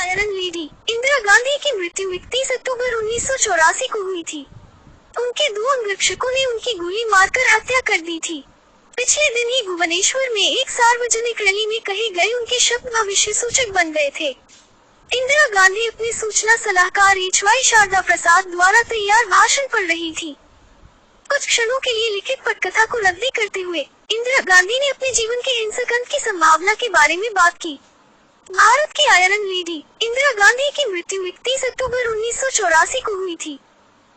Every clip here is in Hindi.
आयरन लेडी इंदिरा गांधी की मृत्यु 31 अक्टूबर 1984 को हुई थी। उनके दो अंगरक्षकों ने उनकी गोली मारकर हत्या कर दी थी। पिछले दिन ही भुवनेश्वर में एक सार्वजनिक रैली में कहे गए उनके शब्द भविष्य सूचक बन गए थे। इंदिरा गांधी अपने सूचना सलाहकार एच.वाई. शारदा प्रसाद द्वारा तैयार भाषण पढ़ रही थी। कुछ क्षणों के लिए लिखित पटकथा को रद्दी करते हुए इंदिरा गांधी ने अपने जीवन के हिंसक अंत की संभावना के बारे में बात की। भारत की आयरन लेडी इंदिरा गांधी की मृत्यु 31 अक्टूबर 1984 को हुई थी।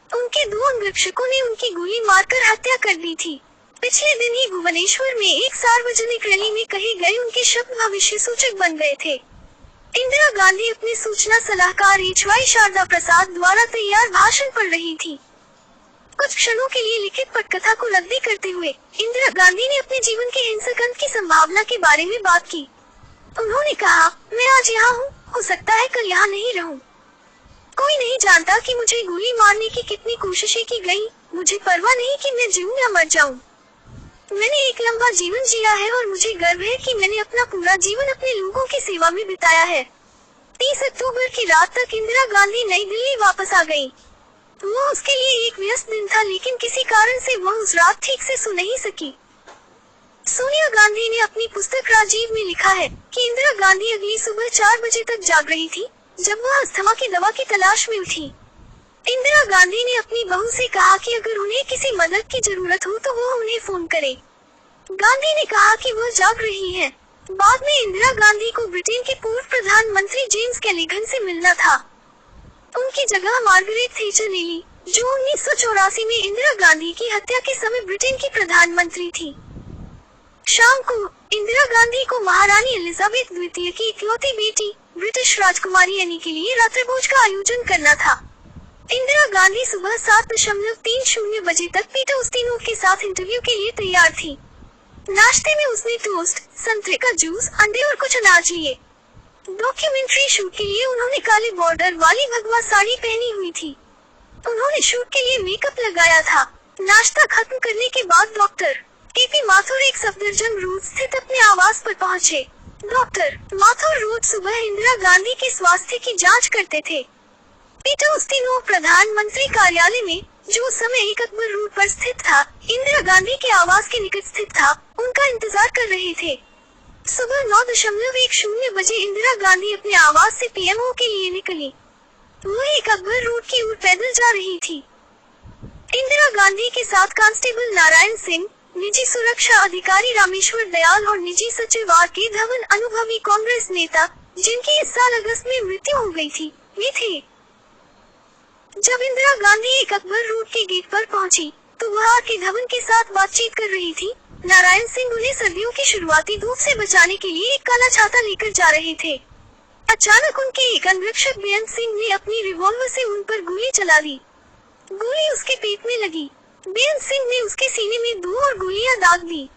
उनके दो अंगरक्षकों ने उनकी गोली मारकर हत्या कर दी थी। पिछले दिन ही भुवनेश्वर में एक सार्वजनिक रैली में कहे गए उनके शब्द भविष्य सूचक बन गए थे। इंदिरा गांधी अपने सूचना सलाहकार एच.वाई. शारदा प्रसाद द्वारा तैयार भाषण पढ़ रही थी। कुछ क्षणों के लिए लिखित पटकथा को रद्दी करते हुए इंदिरा गांधी ने अपने जीवन के हिंसक अंत की संभावना के बारे में बात की। उन्होंने कहा, मैं आज यहाँ हूँ, हो सकता है कल यहाँ नहीं रहूँ। कोई नहीं जानता कि मुझे गोली मारने की कितनी कोशिशें की गई। मुझे परवाह नहीं कि मैं जीऊं या मर जाऊं। मैंने एक लंबा जीवन जिया है और मुझे गर्व है कि मैंने अपना पूरा जीवन अपने लोगों की सेवा में बिताया है। 30 अक्टूबर की रात तक इंदिरा गांधी नई दिल्ली वापस आ गयी। वो उसके लिए एक व्यस्त दिन था, लेकिन किसी कारण से वह उस रात ठीक से सो नहीं सकी। सोनिया गांधी ने अपनी पुस्तक राजीव में लिखा है कि इंदिरा गांधी अगली सुबह 4 बजे तक जाग रही थी जब वह अस्थमा की दवा की तलाश में उठी। इंदिरा गांधी ने अपनी बहू से कहा कि अगर उन्हें किसी मदद की जरूरत हो तो वो उन्हें फोन करे। गांधी ने कहा कि वह जाग रही है। बाद में इंदिरा गांधी को ब्रिटेन के पूर्व प्रधानमंत्री जेम्स कैलिगन से मिलना था। उनकी जगह मार्गरेट थैचर ने ली, जो 1984 में इंदिरा गांधी की हत्या के समय ब्रिटेन की प्रधानमंत्री थी। शाम को इंदिरा गांधी को महारानी एलिजाबेथ द्वितीय की इकलौती बेटी ब्रिटिश राजकुमारी एनी के लिए रात्रिभोज का आयोजन करना था। इंदिरा गांधी सुबह 7:30 बजे तक पीटर उस्तिनोव के साथ इंटरव्यू के लिए तैयार थी। नाश्ते में उसने टोस्ट, संतरे का जूस, अंडे और कुछ अनाज लिए। डॉक्यूमेंट्री शूट के लिए उन्होंने काले बॉर्डर वाली भगवा साड़ी पहनी हुई थी। उन्होंने शूट के लिए मेकअप लगाया था। नाश्ता खत्म करने के बाद डॉक्टर के.पी. माथुर एक सफदरजंग रोड स्थित अपने आवास पर पहुंचे। डॉक्टर माथुर रोज सुबह इंदिरा गांधी के स्वास्थ्य की जांच करते थे। पीटर उस्तिनोव प्रधानमंत्री कार्यालय में, जो उस समय एक अकबर रोड पर स्थित था, इंदिरा गांधी के आवास के निकट स्थित था, उनका इंतजार कर रहे थे। सुबह 9:10 बजे इंदिरा गांधी अपने आवास से पीएमओ के लिए निकली। वो एक अकबर रोड की ओर पैदल जा रही थी। इंदिरा गांधी के साथ कांस्टेबल नारायण सिंह, निजी सुरक्षा अधिकारी रामेश्वर दयाल और निजी सचिव आर.के. धवन, अनुभवी कांग्रेस नेता, जिनकी इस साल अगस्त में मृत्यु हो गई थी, वे थे। जब इंदिरा गांधी एक अकबर रोड के गेट पर पहुंची, तो वह आर.के. धवन के साथ बातचीत कर रही थी। नारायण सिंह उन्हें सर्दियों की शुरुआती धूप से बचाने के लिए एक काला छाता लेकर जा रहे थे। अचानक उनके एक अंगरक्षक बेअंत सिंह ने अपनी रिवॉल्वर से उन पर गोली चला दी। गोली उसके पेट में लगी। बेअंत सिंह ने उसके सीने में 2 और गोलियां दाग दी।